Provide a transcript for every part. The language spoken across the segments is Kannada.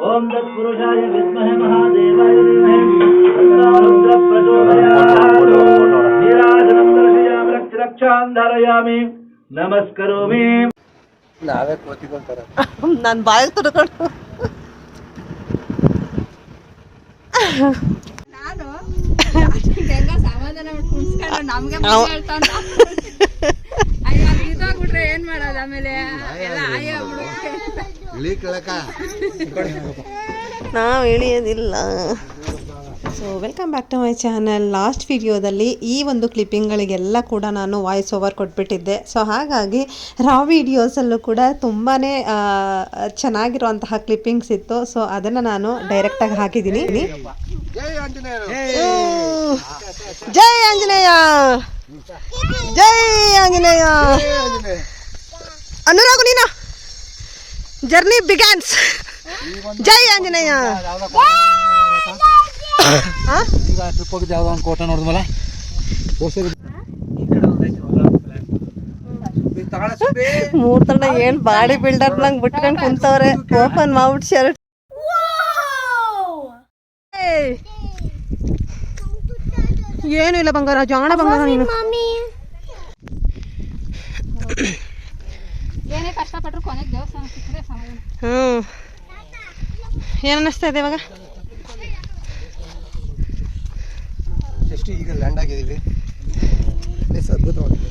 ओम तत्पुरुषाय विद्महे महादेवाय धीमहि तन्नो रुद्रः प्रचोदयात् नीराजनं दर्शयामि रक्षां धारयामि नमस्करोमि ನಾವೇ ಕೋತಿಗೊಂತಾರ ನಾನು ಬಾಯಿಗೆ ತುರ್ಕೊಂಡು ನಾನು ಸಮಾಧಾನ ಕುಣಿಸ್ಕೊಂಡು ನಮ್ಗೆ ಹೇಳ್ತಾನ ಇದಾಗ್ಬಿಟ್ರೆ ಏನ್ ಮಾಡೋದು ಆಮೇಲೆ ಎಲ್ಲ ನಾವು ಇಳಿಯೋದಿಲ್ಲ. So welcome back to my channel. Last ವಿಡಿಯೋದಲ್ಲಿ ಈ ಒಂದು ಕ್ಲಿಪ್ಪಿಂಗ್ಗಳಿಗೆಲ್ಲ ಕೂಡ ನಾನು ವಾಯ್ಸ್ ಓವರ್ ಕೊಟ್ಬಿಟ್ಟಿದ್ದೆ. ಸೊ ಹಾಗಾಗಿ ರಾ ವಿಡಿಯೋಸಲ್ಲೂ ಕೂಡ ತುಂಬಾ ಚೆನ್ನಾಗಿರುವಂತಹ ಕ್ಲಿಪ್ಪಿಂಗ್ಸ್ ಇತ್ತು. ಸೊ ಅದನ್ನು ನಾನು ಡೈರೆಕ್ಟಾಗಿ ಹಾಕಿದ್ದೀನಿ. ಜೈ ಆಂಜನೇಯ, ಜೈ ಆಂಜನೇಯ. ಅನುರಾಗ್ ನೀನು ಜರ್ನಿ ಬಿಗ್ಯಾನ್ಸ್. ಜೈ ಆಂಜನೇಯ. ಮೂರ್ ತನ ಏನ್ ಬಾಡಿ ಬಿಲ್ಡರ್ ನಂಗೆ ಬಿಟ್ಕೊಂಡ್ ಕುಂತವ್ರೆ. ಓಪನ್ ಮಾಡ್ಬಿಟ್ಟು ಶರ್ಟ್. ಏನು ಇಲ್ಲ ಬಂಗಾರ, ಜಾಣ ಬಂಗಾರ ನೀನು. ಏನೇ ಕಷ್ಟಪಟ್ಟರು ಕೊನೆಗೆ ದೇವಸ್ಥಾನ ಸಿಕ್ಕರೆ ಸಮಾಧಾನ. ಏನ್ ಅನ್ನಿಸ್ತಾ ಇದೆ ಇವಾಗ? ಎಷ್ಟು ಈಗ ಲ್ಯಾಂಡ್ ಆಗಿದ್ದೀವಿ. ಪ್ಲೇಸ್ ಅದ್ಭುತವಾಗಿದೆ.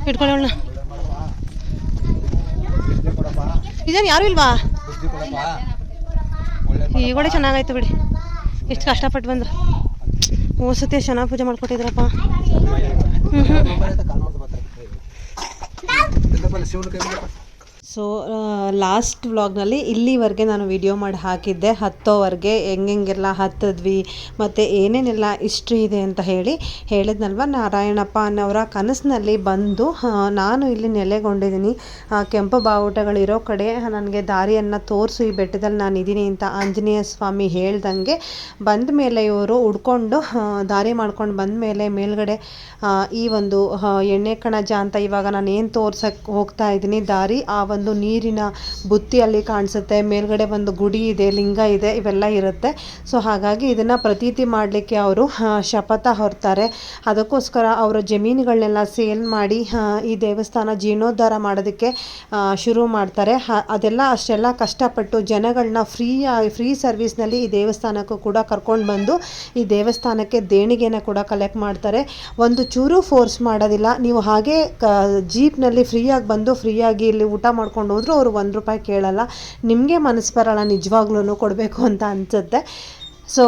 ಇಟ್ಕೊಳ್ಳಿ ಅವಳನ್ನ. ಇದೇನು ಯಾರು ಇಲ್ವಾ? ಈಗಡೆ ಚೆನ್ನಾಗಾಯ್ತು ಬಿಡಿ. ಎಷ್ಟು ಕಷ್ಟಪಟ್ಟು ಬಂದು ಹೋಸತಿ ಚೆನ್ನಾಗಿ ಪೂಜೆ ಮಾಡ್ಕೊಟ್ಟಿದ್ರಪ್ಪ. ಸೊ ಲಾಸ್ಟ್ ವ್ಲಾಗ್ನಲ್ಲಿ ಇಲ್ಲಿವರೆಗೆ ನಾನು ವಿಡಿಯೋ ಮಾಡಿ ಹಾಕಿದ್ದೆ. ಹತ್ತೋವರೆಗೆ ಹೆಂಗೆಲ್ಲ ಹತ್ತಿದ್ವಿ ಮತ್ತು ಏನೇನೆಲ್ಲ ಹಿಸ್ಟ್ರಿ ಇದೆ ಅಂತ ಹೇಳಿದ್ನಲ್ವ. ನಾರಾಯಣಪ್ಪ ಅನ್ನೋರ ಕನಸಿನಲ್ಲಿ ಬಂದು ನಾನು ಇಲ್ಲಿ ನೆಲೆಗೊಂಡಿದ್ದೀನಿ, ಕೆಂಪು ಬಾವುಟಗಳಿರೋ ಕಡೆ ನನಗೆ ದಾರಿಯನ್ನು ತೋರಿಸು, ಈ ಬೆಟ್ಟದಲ್ಲಿ ನಾನು ಇದ್ದೀನಿ ಅಂತ ಆಂಜನೇಯ ಸ್ವಾಮಿ ಹೇಳ್ದಂಗೆ ಬಂದ ಮೇಲೆ ಇವರು ಹುಡ್ಕೊಂಡು ದಾರಿ ಮಾಡ್ಕೊಂಡು ಬಂದ ಮೇಲೆ ಮೇಲ್ಗಡೆ ಈ ಒಂದು ಎಣ್ಣೆ ಕಣಜ ಅಂತ ಇವಾಗ ನಾನು ಏನು ತೋರ್ಸಕ್ಕೆ ಹೋಗ್ತಾ ಇದ್ದೀನಿ ದಾರಿ, ಆ ಒಂದು ನೀರಿನ ಬುತ್ತಿಯಲ್ಲಿ ಕಾಣಿಸುತ್ತೆ. ಮೇಲ್ಗಡೆ ಒಂದು ಗುಡಿ ಇದೆ, ಲಿಂಗ ಇದೆ, ಇವೆಲ್ಲ ಇರುತ್ತೆ. ಸೊ ಹಾಗಾಗಿ ಇದನ್ನು ಪ್ರತೀತಿ ಮಾಡಲಿಕ್ಕೆ ಅವರು ಶಪಥ ಹೊರ್ತಾರೆ. ಅದಕ್ಕೋಸ್ಕರ ಅವರ ಜಮೀನುಗಳನ್ನೆಲ್ಲ ಸೇಲ್ ಮಾಡಿ ಈ ದೇವಸ್ಥಾನ ಜೀರ್ಣೋದ್ಧಾರ ಮಾಡೋದಕ್ಕೆ ಶುರು ಮಾಡ್ತಾರೆ. ಅದೆಲ್ಲ ಅಷ್ಟೆಲ್ಲ ಕಷ್ಟಪಟ್ಟು ಜನಗಳನ್ನ ಫ್ರೀ ಸರ್ವಿಸ್ನಲ್ಲಿ ಈ ದೇವಸ್ಥಾನಕ್ಕೂ ಕೂಡ ಕರ್ಕೊಂಡು ಬಂದು ಈ ದೇವಸ್ಥಾನಕ್ಕೆ ದೇಣಿಗೆನ ಕೂಡ ಕಲೆಕ್ಟ್ ಮಾಡ್ತಾರೆ. ಒಂದು ಚೂರು ಫೋರ್ಸ್ ಮಾಡೋದಿಲ್ಲ. ನೀವು ಹಾಗೆ ಜೀಪ್ನಲ್ಲಿ ಫ್ರೀಯಾಗಿ ಬಂದು ಫ್ರೀಯಾಗಿ ಇಲ್ಲಿ ಊಟ ಮಾಡ್ಕೊಂಡು ಹೋದ್ರು ಅವರು ₹1 ಕೇಳಲ್ಲ. ನಿಮಗೆ ಮನಸ್ಸು ಬರಲ್ಲ ನಿಜವಾಗ್ಲೂ ಕೊಡಬೇಕು ಅಂತ ಅನಿಸುತ್ತೆ. ಸೊ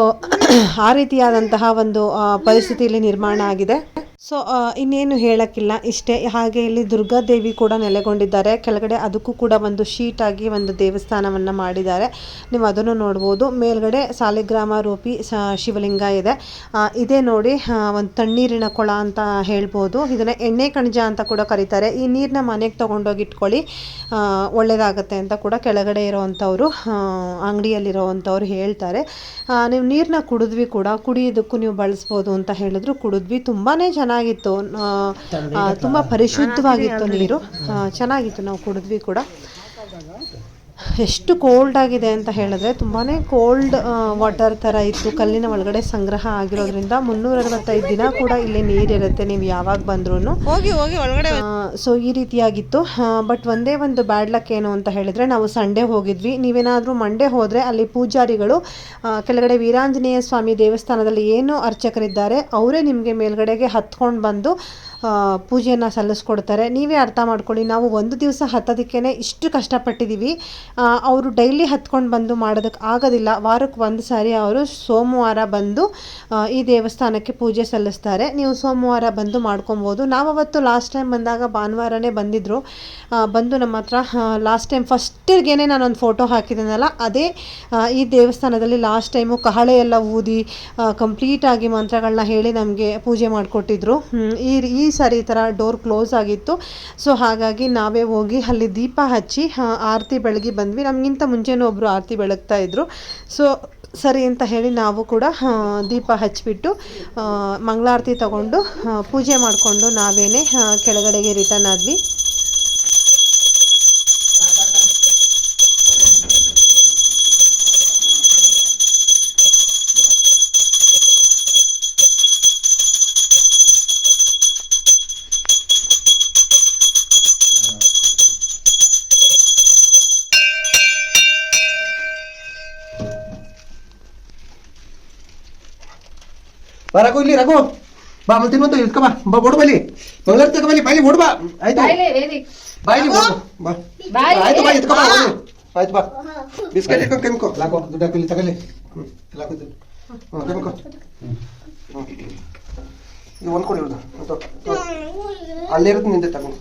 ಆ ರೀತಿಯಾದಂತಹ ಒಂದು ಪರಿಸ್ಥಿತಿಯಲ್ಲಿ ನಿರ್ಮಾಣ ಆಗಿದೆ. ಸೊ ಇನ್ನೇನು ಹೇಳೋಕ್ಕಿಲ್ಲ, ಇಷ್ಟೇ. ಹಾಗೆ ಇಲ್ಲಿ ದುರ್ಗಾದೇವಿ ಕೂಡ ನೆಲೆಗೊಂಡಿದ್ದಾರೆ. ಕೆಳಗಡೆ ಅದಕ್ಕೂ ಕೂಡ ಒಂದು ಶೀಟಾಗಿ ಒಂದು ದೇವಸ್ಥಾನವನ್ನು ಮಾಡಿದ್ದಾರೆ. ನೀವು ಅದನ್ನು ನೋಡ್ಬೋದು. ಮೇಲ್ಗಡೆ ಸಾಲಿಗ್ರಾಮ ರೂಪಿ ಶಿವಲಿಂಗ ಇದೆ. ಇದೇ ನೋಡಿ ಒಂದು ತಣ್ಣೀರಿನ ಕೊಳ ಅಂತ ಹೇಳ್ಬೋದು. ಇದನ್ನು ಎಣ್ಣೆ ಕಣಜ ಅಂತ ಕೂಡ ಕರೀತಾರೆ. ಈ ನೀರನ್ನ ಮನೆಗೆ ತೊಗೊಂಡೋಗಿ ಇಟ್ಕೊಳ್ಳಿ, ಒಳ್ಳೆಯದಾಗತ್ತೆ ಅಂತ ಕೂಡ ಕೆಳಗಡೆ ಇರೋವಂಥವ್ರು ಅಂಗಡಿಯಲ್ಲಿರೋವಂಥವ್ರು ಹೇಳ್ತಾರೆ. ನೀವು ನೀರನ್ನ ಕುಡಿದ್ವಿ ಕೂಡ, ಕುಡಿಯೋದಕ್ಕೂ ನೀವು ಬಳಸ್ಬೋದು ಅಂತ ಹೇಳಿದ್ರು. ಕುಡಿದ್ವಿ, ತುಂಬಾ ಚೆನ್ನಾಗಿತ್ತು, ತುಂಬ ಪರಿಶುದ್ಧವಾಗಿತ್ತು ನೀರು, ಚೆನ್ನಾಗಿತ್ತು. ನಾವು ಕುಡಿದ್ವಿ ಕೂಡ. ಎಷ್ಟು ಕೋಲ್ಡ್ ಆಗಿದೆ ಅಂತ ಹೇಳಿದ್ರೆ ತುಂಬಾ ಕೋಲ್ಡ್ ವಾಟರ್ ಥರ ಇತ್ತು. ಕಲ್ಲಿನ ಒಳಗಡೆ ಸಂಗ್ರಹ ಆಗಿರೋದ್ರಿಂದ 365 ದಿನ ಕೂಡ ಇಲ್ಲಿ ನೀರಿರುತ್ತೆ, ನೀವು ಯಾವಾಗ ಬಂದ್ರೂ ಹೋಗಿ ಒಳಗಡೆ. ಸೊ ಈ ರೀತಿಯಾಗಿತ್ತು. ಬಟ್ ಒಂದೇ ಒಂದು ಬ್ಯಾಡ್ ಲಕ್ ಏನು ಅಂತ ಹೇಳಿದ್ರೆ, ನಾವು ಸಂಡೇ ಹೋಗಿದ್ವಿ. ನೀವೇನಾದರೂ ಮಂಡೇ ಹೋದರೆ ಅಲ್ಲಿ ಪೂಜಾರಿಗಳು ಕೆಳಗಡೆ ವೀರಾಂಜನೇಯ ಸ್ವಾಮಿ ದೇವಸ್ಥಾನದಲ್ಲಿ ಏನು ಅರ್ಚಕರಿದ್ದಾರೆ ಅವರೇ ನಿಮಗೆ ಮೇಲ್ಗಡೆಗೆ ಹತ್ಕೊಂಡು ಬಂದು ಪೂಜೆಯನ್ನು ಸಲ್ಲಿಸ್ಕೊಡ್ತಾರೆ. ನೀವೇ ಅರ್ಥ ಮಾಡ್ಕೊಳ್ಳಿ, ನಾವು ಒಂದು ದಿವಸ ಹತ್ತೋದಕ್ಕೇ ಇಷ್ಟು ಕಷ್ಟಪಟ್ಟಿದ್ದೀವಿ. ಅವರು ಡೈಲಿ ಹತ್ಕೊಂಡು ಬಂದು ಮಾಡೋದಕ್ಕೆ ಆಗೋದಿಲ್ಲ. ವಾರಕ್ಕೆ ಒಂದು ಸಾರಿ ಅವರು ಸೋಮವಾರ ಬಂದು ಈ ದೇವಸ್ಥಾನಕ್ಕೆ ಪೂಜೆ ಸಲ್ಲಿಸ್ತಾರೆ. ನೀವು ಸೋಮವಾರ ಬಂದು ಮಾಡ್ಕೊಬೋದು. ನಾವು ಅವತ್ತು ಲಾಸ್ಟ್ ಟೈಮ್ ಬಂದಾಗ ಭಾನುವಾರನೇ ಬಂದಿದ್ದರು. ಬಂದು ನಮ್ಮ ಹತ್ರ ಲಾಸ್ಟ್ ಟೈಮ್ ಫಸ್ಟಿಗೇನೆ ನಾನೊಂದು ಫೋಟೋ ಹಾಕಿದ್ದೀನಲ್ಲ, ಅದೇ ಈ ದೇವಸ್ಥಾನದಲ್ಲಿ ಲಾಸ್ಟ್ ಟೈಮು ಕಹಳೆ ಎಲ್ಲ ಊದಿ ಕಂಪ್ಲೀಟಾಗಿ ಮಂತ್ರಗಳನ್ನ ಹೇಳಿ ನಮಗೆ ಪೂಜೆ ಮಾಡಿಕೊಟ್ಟಿದ್ರು. ಈ ಸಾರಿ ಈ ಥರ ಡೋರ್ ಕ್ಲೋಸ್ ಆಗಿತ್ತು. ಸೊ ಹಾಗಾಗಿ ನಾವೇ ಹೋಗಿ ಅಲ್ಲಿ ದೀಪ ಹಚ್ಚಿ ಆರತಿ ಬೆಳಗಿ ಬಂದ್ವಿ. ನಮಗಿಂತ ಮುಂಚೆನೂ ಒಬ್ಬರು ಆರತಿ ಬೆಳಗ್ತಾ ಇದ್ರು. ಸೊ ಸರಿ ಅಂತ ಹೇಳಿ ನಾವು ಕೂಡ ದೀಪ ಹಚ್ಚಿಬಿಟ್ಟು ಮಂಗಳಾರತಿ ತಗೊಂಡು ಪೂಜೆ ಮಾಡಿಕೊಂಡು ನಾವೇನೇ ಕೆಳಗಡೆಗೆ ರಿಟರ್ನ್ ಆದ್ವಿ. ಬಾ ರಘು ಇಲ್ಲಿ ರಘು ಬಾ ಮತ್ತೆ ತಿನ್ನುವಂತ ಇಳ್ಕೊ ಬಾ ಓಡು ಬಲಿ ಮಂಗಳೂರು ತಗೋ ಬಲಿ ಬಾಯ್ಲಿ ಓಡು ಬಾ ಆಯ್ತು ಬಾಯ್ಲಿ ಓಡು ಬಾ ಆಯ್ತು ಬಾ ಎತ್ಕೊ ಬಾ ಆಯ್ತು ಬಾ ಬಿಸ್ಕೆಟ್ ಇಟ್ಕೊಂಡು ಕೆಮ್ಕೊ ಲಾಕೋ ದುಡ್ಡು ಹಾಕಿ ತಗಲಿ ಲಾಕೋ ಕೆಮ್ಕೊ ಇದು ಒಂದು ಕೊಡಿ ಇರೋದು ಅಲ್ಲಿರೋದು ನಿಂದೆ ತಗೊಂಡು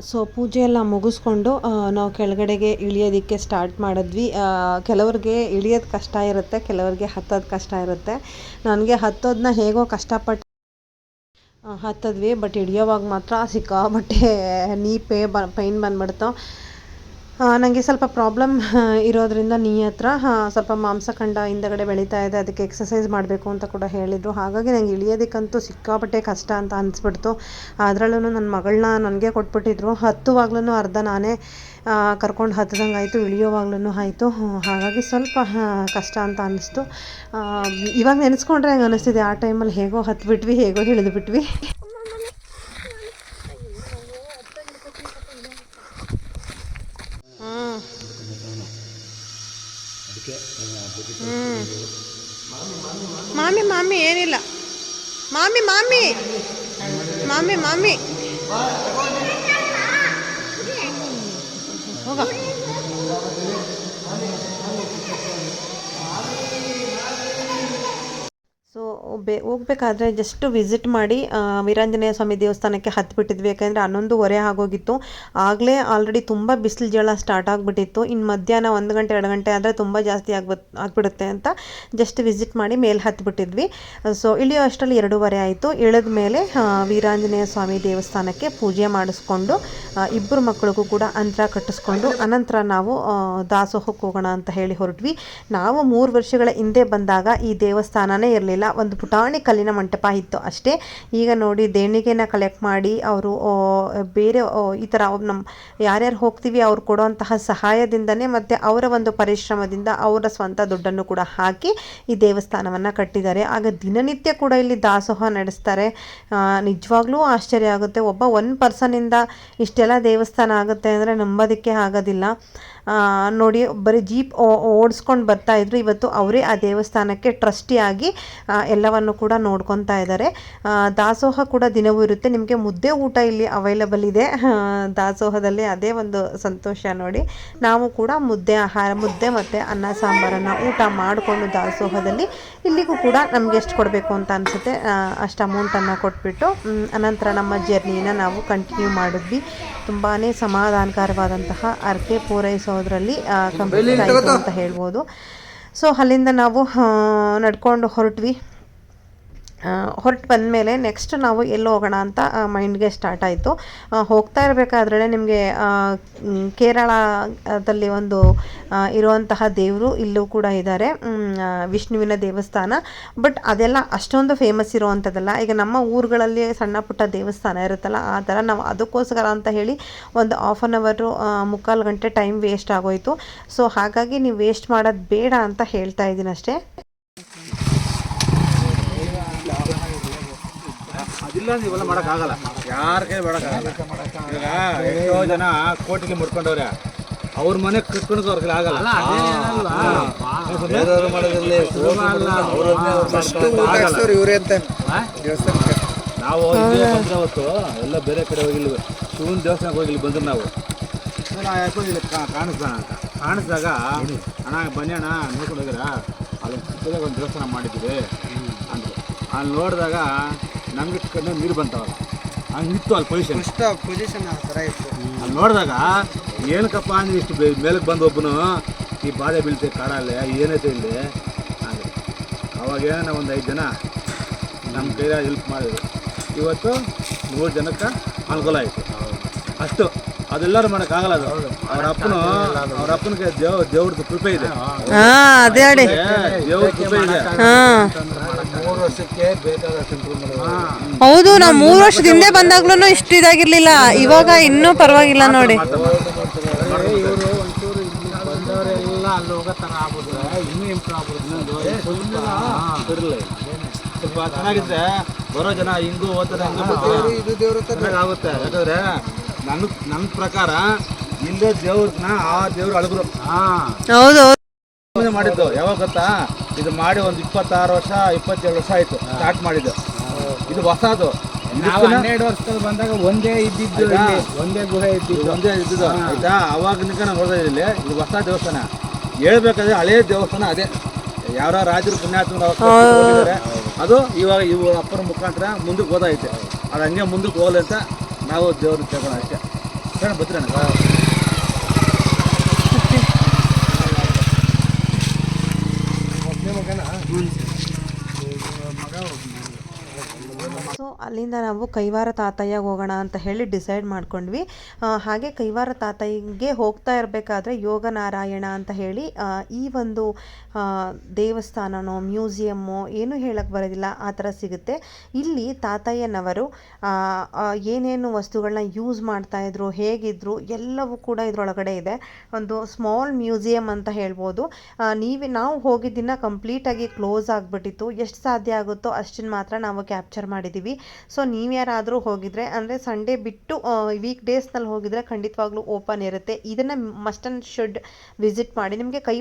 ಸೊ ಪೂಜೆ ಎಲ್ಲ ಮುಗಿಸ್ಕೊಂಡು ನಾವು ಕೆಳಗಡೆಗೆ ಇಳಿಯೋದಕ್ಕೆ ಸ್ಟಾರ್ಟ್ ಮಾಡಿದ್ವಿ. ಕೆಲವ್ರಿಗೆ ಇಳಿಯೋದು ಕಷ್ಟ ಇರುತ್ತೆ, ಕೆಲವ್ರಿಗೆ ಹತ್ತೋದು ಕಷ್ಟ ಇರುತ್ತೆ. ನನಗೆ ಹತ್ತೋದನ್ನ ಹೇಗೋ ಕಷ್ಟಪಟ್ಟು ಹತ್ತಿದ್ವಿ, ಬಟ್ ಇಳಿಯೋವಾಗ ಮಾತ್ರ ಸಿಕ್ಕಾಬಟ್ಟೆ ಪೈನ್ ಬಂದ್ಬಿಡ್ತು. ನನಗೆ ಸ್ವಲ್ಪ ಪ್ರಾಬ್ಲಮ್ ಇರೋದ್ರಿಂದ ನೀ ಹತ್ರ ಸ್ವಲ್ಪ ಮಾಂಸಖಂಡ ಹಿಂದಗಡೆ ಬೆಳೀತಾ ಇದೆ, ಅದಕ್ಕೆ ಎಕ್ಸಸೈಸ್ ಮಾಡಬೇಕು ಅಂತ ಕೂಡ ಹೇಳಿದರು. ಹಾಗಾಗಿ ನನಗೆ ಇಳಿಯೋದಕ್ಕಂತೂ ಸಿಕ್ಕಾಪಟ್ಟೆ ಕಷ್ಟ ಅಂತ ಅನಿಸ್ಬಿಡ್ತು. ಅದರಲ್ಲೂ ನನ್ನ ಮಗಳನ್ನ ನನಗೆ ಕೊಟ್ಬಿಟ್ಟಿದ್ರು. ಹತ್ತುವಾಗ್ಲೂ ಅರ್ಧ ನಾನೇ ಕರ್ಕೊಂಡು ಹತ್ತದಂಗೆ ಆಯಿತು, ಇಳಿಯೋವಾಗ್ಲೂ ಆಯಿತು. ಹಾಗಾಗಿ ಸ್ವಲ್ಪ ಕಷ್ಟ ಅಂತ ಅನ್ನಿಸ್ತು. ಇವಾಗ ನೆನೆಸ್ಕೊಂಡ್ರೆ ಹಂಗೆ ಅನ್ನಿಸ್ತಿದೆ, ಆ ಟೈಮಲ್ಲಿ ಹೇಗೋ ಹತ್ಬಿಟ್ವಿ, ಹೇಗೋ ಇಳಿದ್ಬಿಟ್ವಿ. ಮಾಮಿ ಮಾಮಿ ಏನಿಲ್ಲ, ಮಾಮಿ ಮಾಮಿ ಮಾಮಿ ಮಾಮಿ ಹೋಗ. ಸೊ ಹೋಗ್ಬೇಕಾದ್ರೆ ಜಸ್ಟ್ ವಿಸಿಟ್ ಮಾಡಿ ವೀರಾಂಜನೇಯ ಸ್ವಾಮಿ ದೇವಸ್ಥಾನಕ್ಕೆ ಹತ್ಬಿಟ್ಟಿದ್ವಿ. ಯಾಕೆಂದರೆ 11:30 ಆಗೋಗಿತ್ತು. ಆಗಲೇ ಆಲ್ರೆಡಿ ತುಂಬ ಬಿಸಿಲು ಜಳ ಸ್ಟಾರ್ಟ್ ಆಗಿಬಿಟ್ಟಿತ್ತು. ಇನ್ನು ಮಧ್ಯಾಹ್ನ 1 ಗಂಟೆ 2 ಗಂಟೆ ಆದರೆ ತುಂಬ ಜಾಸ್ತಿ ಆಗ್ಬಿಡುತ್ತೆ ಅಂತ ಜಸ್ಟ್ ವಿಸಿಟ್ ಮಾಡಿ ಮೇಲೆ ಹತ್ಬಿಟ್ಟಿದ್ವಿ. ಸೊ ಇಳಿಯೋ ಅಷ್ಟರಲ್ಲಿ 2:30 ಆಯಿತು. ಇಳಿದ ಮೇಲೆ ವೀರಾಂಜನೇಯ ಸ್ವಾಮಿ ದೇವಸ್ಥಾನಕ್ಕೆ ಪೂಜೆ ಮಾಡಿಸ್ಕೊಂಡು ಇಬ್ಬರು ಮಕ್ಕಳಿಗೂ ಕೂಡ ಅಂತರ ಕಟ್ಟಿಸ್ಕೊಂಡು ಅನಂತರ ನಾವು ದಾಸೋಹಕ್ಕೆ ಹೋಗೋಣ ಅಂತ ಹೇಳಿ ಹೊರಟ್ವಿ. ನಾವು 3 ವರ್ಷಗಳ ಹಿಂದೆ ಬಂದಾಗ ಈ ದೇವಸ್ಥಾನನೇ ಇರಲಿಲ್ಲ, ಒಂದು ಪುಟಾಣಿ ಕಲ್ಲಿನ ಮಂಟಪ ಇತ್ತು ಅಷ್ಟೇ. ಈಗ ನೋಡಿ ದೇಣಿಗೆನ ಕಲೆಕ್ಟ್ ಮಾಡಿ ಅವರು ಬೇರೆ ಈ ಥರ ನಮ್ಮ ಯಾರ್ಯಾರು ಹೋಗ್ತೀವಿ ಅವ್ರು ಕೊಡುವಂತಹ ಸಹಾಯದಿಂದನೇ ಮತ್ತು ಅವರ ಒಂದು ಪರಿಶ್ರಮದಿಂದ ಅವರ ಸ್ವಂತ ದುಡ್ಡನ್ನು ಕೂಡ ಹಾಕಿ ಈ ದೇವಸ್ಥಾನವನ್ನು ಕಟ್ಟಿದ್ದಾರೆ. ಆಗ ದಿನನಿತ್ಯ ಕೂಡ ಇಲ್ಲಿ ದಾಸೋಹ ನಡೆಸ್ತಾರೆ. ನಿಜವಾಗ್ಲೂ ಆಶ್ಚರ್ಯ ಆಗುತ್ತೆ. ಒಬ್ಬ 1 ಪರ್ಸನಿಂದ ಇಷ್ಟೆಲ್ಲ ದೇವಸ್ಥಾನ ಆಗುತ್ತೆ ಅಂದರೆ ನಂಬೋದಕ್ಕೆ ಆಗೋದಿಲ್ಲ. ನೋಡಿ ಬರೀ ಜೀಪ್ ಓಡಿಸ್ಕೊಂಡು ಬರ್ತಾಯಿದ್ರು. ಇವತ್ತು ಅವರೇ ಆ ದೇವಸ್ಥಾನಕ್ಕೆ ಟ್ರಸ್ಟಿಯಾಗಿ ಎಲ್ಲವನ್ನು ಕೂಡ ನೋಡ್ಕೊತಾ ಇದ್ದಾರೆ. ದಾಸೋಹ ಕೂಡ ದಿನವೂ ಇರುತ್ತೆ. ನಿಮಗೆ ಮುದ್ದೆ ಊಟ ಇಲ್ಲಿ ಅವೈಲಬಲ್ ಇದೆ ದಾಸೋಹದಲ್ಲಿ, ಅದೇ ಒಂದು ಸಂತೋಷ ನೋಡಿ. ನಾವು ಕೂಡ ಮುದ್ದೆ ಮತ್ತು ಅನ್ನ ಸಾಂಬಾರನ್ನು ಊಟ ಮಾಡಿಕೊಂಡು ದಾಸೋಹದಲ್ಲಿ ಇಲ್ಲಿಗೂ ಕೂಡ ನಮ್ಗೆ ಎಷ್ಟು ಕೊಡಬೇಕು ಅಂತ ಅನಿಸುತ್ತೆ ಅಷ್ಟು ಅಮೌಂಟನ್ನು ಕೊಟ್ಬಿಟ್ಟು ಅನಂತರ ನಮ್ಮ ಜರ್ನಿನ ನಾವು ಕಂಟಿನ್ಯೂ ಮಾಡಿದ್ವಿ. ತುಂಬಾ ಸಮಾಧಾನಕರವಾದಂತಹ ಅರ್ಕೆ ಪೂರೈಸೋದ್ರಲ್ಲಿ ಕಂಪ್ಲೀಟ್ ಆಯಿತು ಅಂತ ಹೇಳ್ಬೋದು. ಸೊ ಅಲ್ಲಿಂದ ನಾವು ನಡ್ಕೊಂಡು ಹೊರಟ್ವಿ. ಹೊರಟು ಬಂದಮೇಲೆ ನೆಕ್ಸ್ಟ್ ನಾವು ಎಲ್ಲಿ ಹೋಗೋಣ ಅಂತ ಮೈಂಡ್ಗೆ ಸ್ಟಾರ್ಟ್ ಆಯಿತು. ಹೋಗ್ತಾ ಇರಬೇಕಾದ್ರೆ ನಿಮಗೆ ಕೇರಳದಲ್ಲಿ ಒಂದು ಇರುವಂತಹ ದೇವರು ಇಲ್ಲೂ ಕೂಡ ಇದ್ದಾರೆ, ವಿಷ್ಣುವಿನ ದೇವಸ್ಥಾನ. ಬಟ್ ಅದೆಲ್ಲ ಅಷ್ಟೊಂದು ಫೇಮಸ್ ಇರೋವಂಥದ್ದಲ್ಲ. ಈಗ ನಮ್ಮ ಊರುಗಳಲ್ಲಿ ಸಣ್ಣ ಪುಟ್ಟ ದೇವಸ್ಥಾನ ಇರುತ್ತಲ್ಲ, ಆ ಥರ ನಾವು ಅದಕ್ಕೋಸ್ಕರ ಅಂತ ಹೇಳಿ ಒಂದು 1/2 ಅವರ್ 3/4 ಗಂಟೆ ಟೈಮ್ ವೇಸ್ಟ್ ಆಗೋಯಿತು. ಸೊ ಹಾಗಾಗಿ ನೀವು ವೇಸ್ಟ್ ಮಾಡೋದು ಬೇಡ ಅಂತ ಹೇಳ್ತಾ ಇದ್ದೀನಿ ಅಷ್ಟೇ. ಅದಿಲ್ಲ ಇವೆಲ್ಲ ಮಾಡೋಕ್ಕಾಗಲ್ಲ, ಯಾರ ಕೈ ಮಾಡೋಕ್ಕಾಗಲ್ಲ. ಈಗ ಎಷ್ಟೋ ಜನ ಕೋಟಿಗೆ ಮುಡ್ಕೊಂಡವ್ರೆ, ಅವ್ರ ಮನೆ ಕಟ್ಕೊಂಡು ಅವ್ರ ಕೈ ಆಗಲ್ಲ. ನಾವು ಬಂದ್ರೆ ಅವತ್ತು ಎಲ್ಲ ಬೇರೆ ಕಡೆ ಹೋಗಿಲ್ಲ, ಶಿವನ ದೇವಸ್ಥಾನಕ್ಕೆ ಹೋಗಿಲ್ಲ ಬಂದ್ರೆ ನಾವು ಯಾಕೋ ಇಲ್ಲಿ ಕಾಣಿಸ್ತಾನ ಅಂತ ಕಾಣಿಸಿದಾಗ ಅಣ್ಣ ಬನ್ನಿ ಅಣ್ಣ ನೋಡ್ಕೊಂಡು ಹೋಗಿರ ಅಲ್ಲಿ ಚಿಕ್ಕದಾಗ ಒಂದು ದೇವಸ್ಥಾನ ಮಾಡಿದ್ದೀವಿ ಅಂದರು. ಅಲ್ಲಿ ನೋಡಿದಾಗ ನಮಗೆ ಕಣ್ಣು ನೀರು ಬಂತವಲ್ಲ, ಹಂಗಿತ್ತು ಅಲ್ಲಿ ಪೊಸಿಷನ್ ಆ ಥರ ಇತ್ತು. ಅಲ್ಲಿ ನೋಡಿದಾಗ ಏನಕ್ಕಪ್ಪ ಅಂದ್ರೆ ಇಷ್ಟು ಮೇಲಕ್ಕೆ ಬಂದು ಒಬ್ಬನು ಈ ಬಾಧೆ ಬೀಳ್ತೆ ಕಾಡಲ್ಲಿ ಏನೈತೆ ಇಲ್ಲಿ ಅಂದರೆ ಅವಾಗೇನ ಒಂದು 5 ಜನ ನಮ್ಮ ಕೈಯಾಗ ಹೆಲ್ಪ್ ಮಾಡಿದ್ರು. ಇವತ್ತು 3 ಜನಕ್ಕೆ ಅನುಕೂಲ ಆಯಿತು ಅಷ್ಟು. ಅದೆಲ್ಲರೂ ಮಾಡೋಕ್ಕಾಗಲ್ಲ. ಅದು ಅವ್ರ ಅಪ್ಪನಿಗೆ ದೇವ್ರದ್ದು ಕೃಪೆ ಇದೆ. ದೇವ್ರ ಕೃಪೆ ಇದೆ. 3 ವರ್ಷಕ್ಕೆ ಬೇಕಾದಷ್ಟು. ಹೌದು, ನಾವು 3 ವರ್ಷದಿಂದ ಬಂದಾಗ್ಲೂ ಇಷ್ಟು ಇದಾಗಿರ್ಲಿಲ್ಲ, ಇವಾಗ ಇನ್ನೂ ಪರವಾಗಿಲ್ಲ ನೋಡಿ. ಇವರು ಒಂಚೂರು ಇಲ್ಲಿ ಬಂದವರೆಲ್ಲ ಅಲ್ಲಿ ಯೋಗ ಥರ ಆಗ್ಬಿಟ್ರೆ ಇನ್ನೂ ಇಂಪ್ರೂವ್ ಆಗ್ಬಿಡುತ್ತೆ. ಇರಲಿ ಸ್ವಲ್ಪ ಚೆನ್ನಾಗಿದ್ರೆ ಬರೋ ಜನ ಹಿಂಗೂ ಓದ್ತಾರೆ ಚೆನ್ನಾಗುತ್ತೆ. ಯಾಕಂದ್ರೆ ನನ್ನ ಪ್ರಕಾರ ಇಲ್ಲೇ ದೇವ್ರನ್ನ ಆ ದೇವ್ರು ಅಳಗರು ಹೌದು ಮಾಡಿದ್ದು ಯಾವಾಗ ಗೊತ್ತಾ? ಇದು ಮಾಡಿ ಒಂದು 26 ವರ್ಷ 27 ವರ್ಷ ಆಯ್ತು ಸ್ಟಾರ್ಟ್ ಮಾಡಿದ್ದು. ಇದು ಹೊಸದು. ನಾವು 12 ವರ್ಷದಲ್ಲಿ ಬಂದಾಗ ಒಂದೇ ಇದ್ದಿದ್ದು, ಒಂದೇ ಗುಹೆ ಇದ್ದಿದ್ದು ಆಯ್ತಾ. ಅವಾಗ ನಾನು ನೋಡ್ತಾ ಇರಲಿಲ್ಲ. ಇದು ಹೊಸ ದೇವಸ್ಥಾನ. ಹೇಳ್ಬೇಕಾದ್ರೆ ಹಳೇ ದೇವಸ್ಥಾನ ಅದೇ ಯಾವ ರಾಜರು ಪುಣ್ಯಾತ್ಮರು ಹೋಗಿದ್ದಾರೆ. ಅದು ಇವಾಗ ಇವು ಅಪ್ಪನ ಮುಖಾಂತರ ಮುಂದಕ್ಕೆ ಹೋದೈತೆ. ಅದು ಹಂಗೆ ಮುಂದಕ್ಕೆ ಹೋಗಲಿ ಅಂತ ನಾವು ದೇವ್ರನ್ನ ಕೇಳೋಣ ಅಷ್ಟೇ. ಸರ್ ಬರ್ತೀರ ಸೊ ಅಲ್ಲಿಂದ ನಾವು ಕೈವಾರ ತಾತಯ್ಯಗೆ ಹೋಗೋಣ ಅಂತ ಹೇಳಿ ಡಿಸೈಡ್ ಮಾಡ್ಕೊಂಡ್ವಿ. ಹಾಗೆ ಕೈವಾರ ತಾತಯ್ಯಗೆ ಹೋಗ್ತಾ ಇರಬೇಕಾದ್ರೆ ಯೋಗ ನಾರಾಯಣ ಅಂತ ಹೇಳಿ ಈ ಒಂದು ದೇವಸ್ಥಾನನೋ ಮ್ಯೂಸಿಯಮ್ಮೋ ಏನು ಹೇಳಕ್ಕೆ ಬರೋದಿಲ್ಲ, ಆ ಥರ ಸಿಗುತ್ತೆ. ಇಲ್ಲಿ ತಾತಯ್ಯನವರು ಏನೇನು ವಸ್ತುಗಳನ್ನ ಯೂಸ್ ಮಾಡ್ತಾಯಿದ್ರು, ಹೇಗಿದ್ರು ಎಲ್ಲವೂ ಕೂಡ ಇದರೊಳಗಡೆ ಇದೆ. ಒಂದು ಸ್ಮಾಲ್ ಮ್ಯೂಸಿಯಮ್ ಅಂತ ಹೇಳ್ಬೋದು. ನಾವು ಹೋಗಿದ್ದಿನ ಕಂಪ್ಲೀಟಾಗಿ ಕ್ಲೋಸ್ ಆಗಿಬಿಟ್ಟಿತ್ತು. ಎಷ್ಟು ಸಾಧ್ಯ ಆಗುತ್ತೋ ಅಷ್ಟನ್ನು ಮಾತ್ರ ನಾವು ಕ್ಯಾಪ್ಚರ್ ಮಾಡಿದ್ದೀವಿ. ಸೊ ನೀವ್ಯಾರಾದರೂ ಹೋಗಿದ್ರೆ ಅಂದರೆ ಸಂಡೇ ಬಿಟ್ಟು ವೀಕ್ ಡೇಸ್ನಲ್ಲಿ ಹೋಗಿದ್ರೆ ಖಂಡಿತವಾಗ್ಲೂ ಓಪನ್ ಇರುತ್ತೆ. ಇದನ್ನು ಮಸ್ಟ್ ಆ್ಯಂಡ್ ಶುಡ್ ವಿಸಿಟ್ ಮಾಡಿ. ನಿಮಗೆ ಕೈ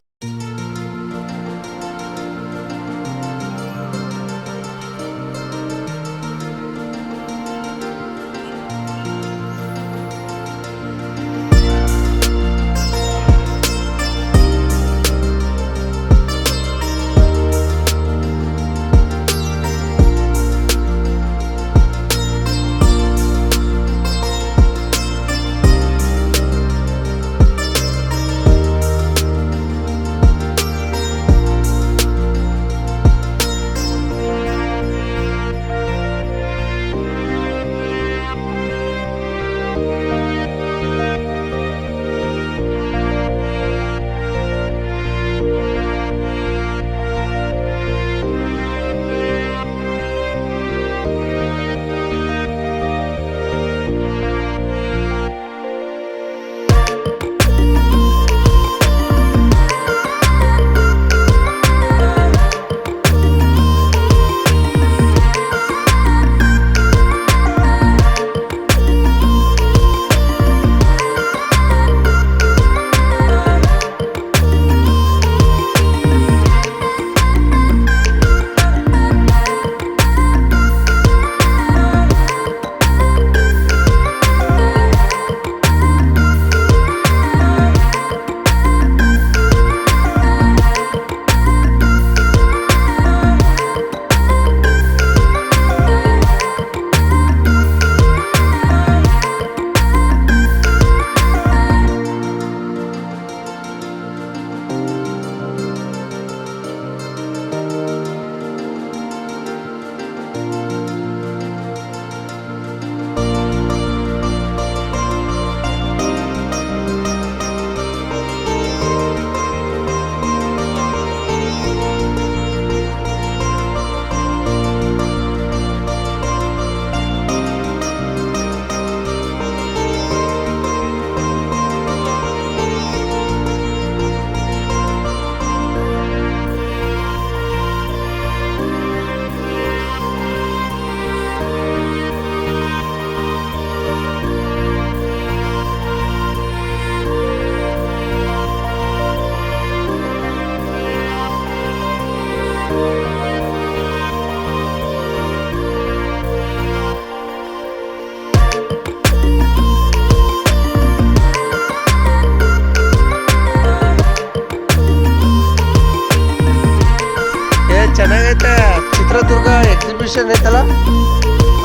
ಚೆನ್ನಾಗೈತೆ. ಚಿತ್ರದುರ್ಗ ಎಕ್ಸಿಬಿಷನ್ ಐತಲ್ಲ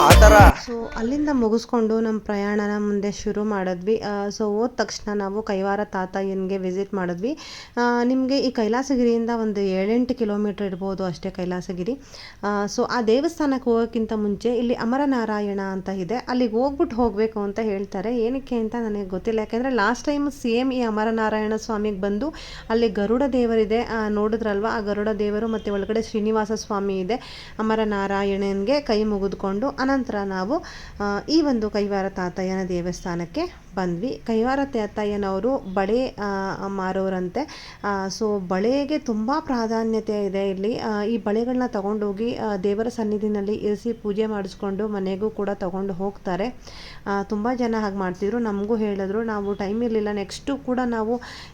ಆ ಥರ. ಸೊ ಅಲ್ಲಿಂದ ಮುಗಿಸ್ಕೊಂಡು ನಮ್ಮ ಪ್ರಯಾಣನ ಮುಂದೆ ಶುರು ಮಾಡಿದ್ವಿ. ಸೊ ಹೋದ ತಕ್ಷಣ ನಾವು ಕೈವಾರ ತಾತಯ್ಯನಿಗೆ ವಿಸಿಟ್ ಮಾಡಿದ್ವಿ. ನಿಮಗೆ ಈ ಕೈಲಾಸಗಿರಿಯಿಂದ ಒಂದು 7-8 ಕಿಲೋಮೀಟ್ರ್ ಇರ್ಬೋದು ಅಷ್ಟೇ ಕೈಲಾಸಗಿರಿ. ಸೊ ಆ ದೇವಸ್ಥಾನಕ್ಕೆ ಹೋಗೋಕ್ಕಿಂತ ಮುಂಚೆ ಇಲ್ಲಿ ಅಮರನಾರಾಯಣ ಅಂತ ಇದೆ, ಅಲ್ಲಿಗೆ ಹೋಗ್ಬಿಟ್ಟು ಹೋಗಬೇಕು ಅಂತ ಹೇಳ್ತಾರೆ. ಏನಕ್ಕೆ ಅಂತ ನನಗೆ ಗೊತ್ತಿಲ್ಲ, ಯಾಕೆಂದರೆ ಲಾಸ್ಟ್ ಟೈಮ್ ಸೇಮ್ ಈ ಅಮರನಾರಾಯಣ ಸ್ವಾಮಿಗೆ ಬಂದು ಅಲ್ಲಿ ಗರುಡ ದೇವರಿದೆ ನೋಡಿದ್ರಲ್ವ, ಆ ಗರುಡ ದೇವರು ಮತ್ತು ಒಳಗಡೆ ಶ್ರೀನಿವಾಸ ಸ್ವಾಮಿ ಇದೆ. ಅಮರನಾರಾಯಣನಿಗೆ ಕೈ ಮುಗಿದುಕೊಂಡು ಅನಂತರ ನಾವು ಈ ಒಂದು ಕೈವಾರ ತಾತಯ್ಯನ ದೇವಸ್ಥಾನಕ್ಕೆ ಬಂದ್ವಿ. ಕೈವಾರ ತಾತಯ್ಯನವರು ಬಳೆ ಮಾರೋರಂತೆ. ಸೊ ಬಳೆಗೆ ತುಂಬ ಪ್ರಾಧಾನ್ಯತೆ ಇದೆ ಇಲ್ಲಿ. ಈ ಬಳೆಗಳನ್ನ ತಗೊಂಡೋಗಿ ದೇವರ ಸನ್ನಿಧಿನಲ್ಲಿ ಇರಿಸಿ ಪೂಜೆ ಮಾಡಿಸ್ಕೊಂಡು ಮನೆಗೂ ಕೂಡ ತಗೊಂಡು ಹೋಗ್ತಾರೆ. ತುಂಬ ಜನ ಹಾಗೆ ಮಾಡ್ತಿದ್ರು. ನಮಗೂ ಹೇಳಿದ್ರು, ನಾವು ಟೈಮ್ ಇರಲಿಲ್ಲ. ನೆಕ್ಸ್ಟು ಕೂಡ ನಾವು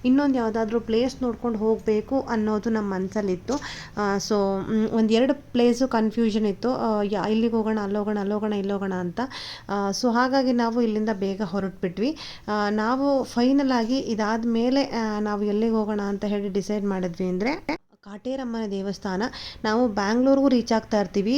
ಇನ್ನೊಂದು ಯಾವುದಾದ್ರೂ ಪ್ಲೇಸ್ ನೋಡ್ಕೊಂಡು ಹೋಗಬೇಕು ಅನ್ನೋದು ನಮ್ಮ ಮನಸ್ಸಲ್ಲಿತ್ತು. ಸೊ ಒಂದೆರಡು ಪ್ಲೇಸು ಕನ್ಫ್ಯೂಷನ್ ಇತ್ತು, ಇಲ್ಲಿಗೆ ಹೋಗೋಣ ಅಲ್ಲೋಗೋಣ ಇಲ್ಲೋಗೋಣ ಅಂತ. ಸೊ ಹಾಗಾಗಿ ನಾವು ಇಲ್ಲಿಂದ ಬೇಗ ಹೊರಟ್ಬಿಟ್ವಿ. ನಾವು ಫೈನಲ್ ಆಗಿ ಇದಾದ ಮೇಲೆ ನಾವು ಎಲ್ಲಿಗೆ ಹೋಗೋಣ ಅಂತ ಹೇಳಿ ಡಿಸೈಡ್ ಮಾಡಿದ್ವಿ ಅಂದರೆ ಕಾಟೇರಮ್ಮನ ದೇವಸ್ಥಾನ. ನಾವು ಬ್ಯಾಂಗ್ಳೂರ್ಗೂ ರೀಚ್ ಆಗ್ತಾ ಇರ್ತೀವಿ.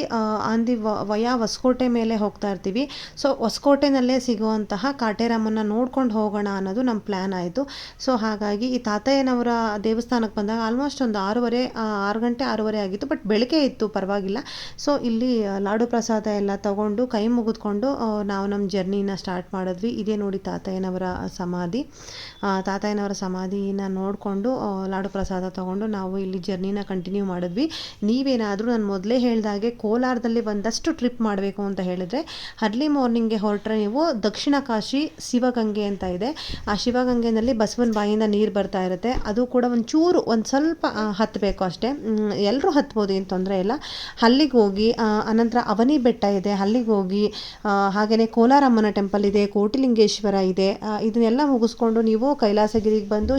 ಆನ್ ದಿ ವಯಾ ಹೊಸಕೋಟೆ ಮೇಲೆ ಹೋಗ್ತಾ ಇರ್ತೀವಿ. ಸೊ ಹೊಸಕೋಟೆನಲ್ಲೇ ಸಿಗುವಂತಹ ಕಾಟೇರಮ್ಮನ ನೋಡ್ಕೊಂಡು ಹೋಗೋಣ ಅನ್ನೋದು ನಮ್ಮ ಪ್ಲ್ಯಾನ್ ಆಯಿತು. ಸೊ ಹಾಗಾಗಿ ಈ ತಾತಯ್ಯನವರ ದೇವಸ್ಥಾನಕ್ಕೆ ಬಂದಾಗ ಆಲ್ಮೋಸ್ಟ್ ಒಂದು 6 ಗಂಟೆ 6:30 ಆಗಿತ್ತು. ಬಟ್ ಬೆಳಗ್ಗೆ ಇತ್ತು, ಪರವಾಗಿಲ್ಲ. ಸೊ ಇಲ್ಲಿ ಲಾಡು ಪ್ರಸಾದ ಎಲ್ಲ ತಗೊಂಡು ಕೈ ಮುಗಿದ್ಕೊಂಡು ನಾವು ನಮ್ಮ ಜರ್ನಿನ ಸ್ಟಾರ್ಟ್ ಮಾಡಿದ್ವಿ. ಇದೇ ನೋಡಿ ತಾತಯ್ಯನವರ ಸಮಾಧಿ. ತಾತಯ್ಯನವರ ಸಮಾಧಿನ ನೋಡಿಕೊಂಡು ಲಾಡು ಪ್ರಸಾದ ತಗೊಂಡು ನಾವು ಇಲ್ಲಿ ಜರ್ನಿನ ಕಂಟಿನ್ಯೂ ಮಾಡಿದ್ವಿ. ನೀವೇನಾದರೂ ನಾನು ಮೊದಲೇ ಹೇಳಿದಾಗೆ ಕೋಲಾರದಲ್ಲಿ ಒಂದಷ್ಟು ಟ್ರಿಪ್ ಮಾಡಬೇಕು ಅಂತ ಹೇಳಿದ್ರೆ ಅರ್ಲಿ ಮಾರ್ನಿಂಗ್ಗೆ ಹೊರಟ್ರೆ ನೀವು ದಕ್ಷಿಣ ಕಾಶಿ ಶಿವಗಂಗೆ ಅಂತ ಇದೆ. ಆ ಶಿವಗಂಗೆನಲ್ಲಿ ಬಸವನ ಬಾಯಿಂದ ನೀರು ಬರ್ತಾ ಇರುತ್ತೆ. ಅದು ಕೂಡ ಒಂದು ಸ್ವಲ್ಪ ಹತ್ತಬೇಕು ಅಷ್ಟೇ. ಎಲ್ಲರೂ ಹತ್ಬೋದು, ಏನು ತೊಂದರೆ ಇಲ್ಲ. ಅಲ್ಲಿಗೆ ಹೋಗಿ ಅನಂತರ ಅವನಿ ಬೆಟ್ಟ ಇದೆ, ಅಲ್ಲಿಗೆ ಹೋಗಿ ಹಾಗೆಯೇ ಕೋಲಾರಮ್ಮನ ಟೆಂಪಲ್ ಇದೆ, ಕೋಟಿಲಿಂಗೇಶ್ವರ ಇದೆ. ಇದನ್ನೆಲ್ಲ ಮುಗಿಸ್ಕೊಂಡು ನೀವು ಕೈಲಾಸಗಿರಿಗೆ ಬಂದು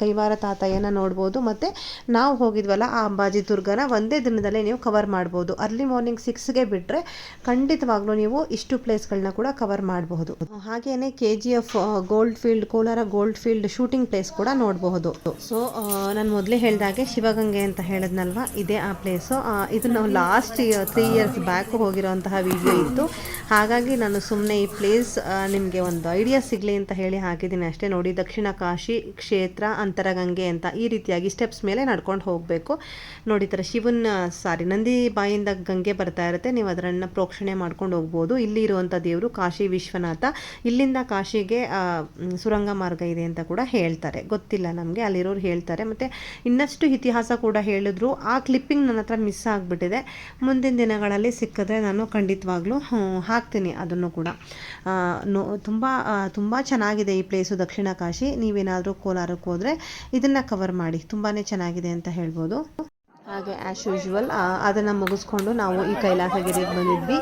ಕೈವಾರ ತಾತಯ್ಯನ ನೋಡ್ಬೋದು. ಮತ್ತು ನಾವು ಹೋಗಿದ್ವಲ್ಲ ಆ ಅಂಬಾಜಿ ದುರ್ಗನ ಒಂದೇ ದಿನದಲ್ಲೇ ನೀವು ಕವರ್ ಮಾಡ್ಬೋದು. ಅರ್ಲಿ ಮಾರ್ನಿಂಗ್ 6ಗೆ ಬಿಟ್ಟರೆ ಖಂಡಿತವಾಗ್ಲೂ ನೀವು ಇಷ್ಟು ಪ್ಲೇಸ್ಗಳನ್ನ ಕೂಡ ಕವರ್ ಮಾಡಬಹುದು. ಹಾಗೆಯೇ KGF Kolar gold field shooting place ಕೂಡ ನೋಡಬಹುದು. ಸೊ ನಾನು ಮೊದಲೇ ಹೇಳಿದಾಗೆ ಶಿವಗಂಗೆ ಅಂತ ಹೇಳಿದ್ನಲ್ವ, ಇದೇ ಆ ಪ್ಲೇಸು. ಇದು ನಾವು ಲಾಸ್ಟ್ 3 ಇಯರ್ಸ್ ಬ್ಯಾಕ್ ಹೋಗಿರೋಂತಹ ವಿಡಿಯೋ ಇತ್ತು. ಹಾಗಾಗಿ ನಾನು ಸುಮ್ಮನೆ ಈ ಪ್ಲೇಸ್ ನಿಮಗೆ ಒಂದು ಐಡಿಯಾ ಸಿಗಲಿ ಅಂತ ಹೇಳಿ ಹಾಕಿದ್ದೀನಿ ಅಷ್ಟೇ. ನೋಡಿ, ದಕ್ಷಿಣ ಕಾಶಿ ಕ್ಷೇತ್ರ ಅಂತರಗಂಗೆ ಅಂತ ಈ ರೀತಿಯಾಗಿ ಸ್ಟೆಪ್ಸ್ ಮೇಲೆ ನಡ್ಕೊಂಡು ಹೋಗಬೇಕು. ನೋಡಿ, ಥರ ನಂದಿ ಬಾಯಿಂದ ಗಂಗೆ ಬರ್ತಾ ಇರುತ್ತೆ. ನೀವು ಅದರನ್ನು ಪ್ರೋಕ್ಷಣೆ ಮಾಡ್ಕೊಂಡು ಹೋಗ್ಬೋದು. ಇಲ್ಲಿ ಇರುವಂಥ ದೇವರು ಕಾಶಿ ವಿಶ್ವನಾಥ. ಇಲ್ಲಿಂದ ಕಾಶಿಗೆ ಸುರಂಗ ಮಾರ್ಗ ಇದೆ ಅಂತ ಕೂಡ ಹೇಳ್ತಾರೆ, ಗೊತ್ತಿಲ್ಲ ನಮಗೆ, ಅಲ್ಲಿರೋರು ಹೇಳ್ತಾರೆ. ಮತ್ತು ಇನ್ನಷ್ಟು ಇತಿಹಾಸ ಕೂಡ ಹೇಳಿದ್ರು. ಆ ಕ್ಲಿಪ್ಪಿಂಗ್ ನನ್ನ ಹತ್ರ ಮಿಸ್ ಆಗಿಬಿಟ್ಟಿದೆ. ಮುಂದಿನ ದಿನಗಳಲ್ಲಿ ಸಿಕ್ಕಿದ್ರೆ ನಾನು ಖಂಡಿತವಾಗ್ಲೂ ಹಾಕ್ತೀನಿ ಅದನ್ನು ಕೂಡ. ತುಂಬ ಚೆನ್ನಾಗಿದೆ ಈ ಪ್ಲೇಸು ದಕ್ಷಿಣ ಕಾಶಿ. ನೀವೇನಾದರೂ ಕೋಲಾರಕ್ಕೆ ಹೋದರೆ ಇದನ್ನು ಕವರ್ ಮಾಡಿ, ತುಂಬಾ ಚೆನ್ನಾಗಿದೆ ಅಂತ ಹೇಳ್ಬೋದು. ಹಾಗೆ ಆ್ಯಸ್ ಯೂಶ್ವಲ್ ಅದನ್ನು ಮುಗಿಸ್ಕೊಂಡು ನಾವು ಈ ಕೈಲಾಸಗಿರಿಗೆ ಬಂದಿದ್ವಿ.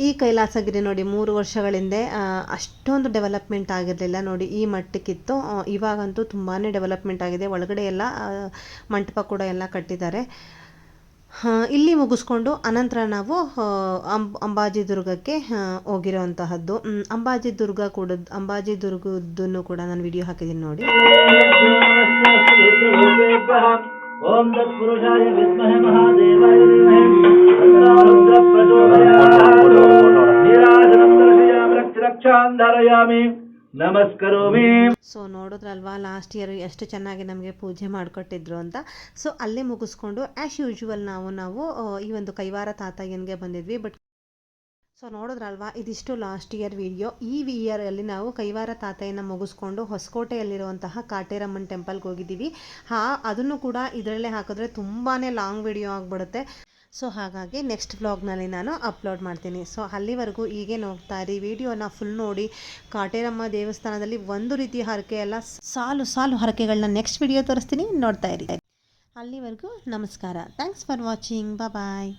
ಈ ಕೈಲಾಸಗಿರಿ ನೋಡಿ 3 ವರ್ಷಗಳಿಂದ ಅಷ್ಟೊಂದು ಡೆವಲಪ್ಮೆಂಟ್ ಆಗಿರಲಿಲ್ಲ. ನೋಡಿ ಈ ಮಟ್ಟಕ್ಕಿತ್ತು. ಇವಾಗಂತೂ ತುಂಬಾ ಡೆವಲಪ್ಮೆಂಟ್ ಆಗಿದೆ. ಒಳಗಡೆ ಎಲ್ಲ ಮಂಟಪ ಕೂಡ ಎಲ್ಲ ಕಟ್ಟಿದ್ದಾರೆ. ಇಲ್ಲಿ ಮುಗಿಸ್ಕೊಂಡು ಅನಂತರ ನಾವು ಅಂಬಾಜಿ ದುರ್ಗಕ್ಕೆ ಹೋಗಿರೋವಂತಹದ್ದು. ಅಂಬಾಜಿ ದುರ್ಗದ್ದನ್ನು ಕೂಡ ನಾನು ವಿಡಿಯೋ ಹಾಕಿದ್ದೀನಿ ನೋಡಿ. ಓಂ ತತ್ಪುರುಷಾಯ ವಿದ್ಮಹೇ ಮಹಾದೇವಾಯ ಧೀಮಹಿ ತನ್ನೋ ರುದ್ರಃ ಪ್ರಚೋದಯಾತ್. ನೀರಾಜನಂ ದರ್ಶಯಾಮಿ ರಕ್ಷಾಂ ಧಾರಯಾಮಿ ನಮಸ್ಕರೋಮಿ. ಸೊ ನೋಡಿದ್ರಲ್ವಾ ಲಾಸ್ಟ್ ಇಯರ್ ಎಷ್ಟು ಚೆನ್ನಾಗಿ ನಮಗೆ ಪೂಜೆ ಮಾಡಿಕೊಟ್ಟಿದ್ರು ಅಂತ. ಸೊ ಅಲ್ಲೇ ಮುಗಿಸ್ಕೊಂಡು ಆ್ಯಸ್ ಯೂಶ್ವಲ್ ನಾವು ಈ ಒಂದು ಕೈವಾರ ತಾತಯ್ಯನಿಗೆ ಬಂದಿದ್ವಿ. ಬಟ್ ಸೊ ನೋಡಿದ್ರಲ್ವಾ, ಇದಿಷ್ಟು ಲಾಸ್ಟ್ ಇಯರ್ ವಿಡಿಯೋ. ಈ ಇಯರಲ್ಲಿ ನಾವು ಕೈವಾರ ತಾತಯ್ಯನ ಮುಗಿಸ್ಕೊಂಡು ಹೊಸಕೋಟೆಯಲ್ಲಿರುವಂತಹ ಕಾಟೇರಮ್ಮನ ಟೆಂಪಲ್ಗೆ ಹೋಗಿದ್ದೀವಿ. ಅದನ್ನು ಕೂಡ ಇದರಲ್ಲೇ ಹಾಕಿದ್ರೆ ತುಂಬಾ ಲಾಂಗ್ ವಿಡಿಯೋ ಆಗಿಬಿಡುತ್ತೆ. ಸೊ ಹಾಗಾಗಿ ನೆಕ್ಸ್ಟ್ ವ್ಲಾಗ್ನಲ್ಲಿ ನಾನು ಅಪ್ಲೋಡ್ ಮಾಡ್ತೀನಿ. ಸೊ ಅಲ್ಲಿವರೆಗೂ ಹೀಗೆ ನೋಡ್ತಾ ಇರಿ, ವಿಡಿಯೋನ ಫುಲ್ ನೋಡಿ. ಕಾಟೇರಮ್ಮ ದೇವಸ್ಥಾನದಲ್ಲಿ ಒಂದು ರೀತಿಯ ಹರಕೆ ಅಲ್ಲ, ಸಾಲು ಹರಕೆಗಳನ್ನ ನೆಕ್ಸ್ಟ್ ವಿಡಿಯೋ ತೋರಿಸ್ತೀನಿ, ನೋಡ್ತಾ ಇರಿ. ಅಲ್ಲಿವರೆಗೂ ನಮಸ್ಕಾರ. Thanks for watching. ಬಾಯ್.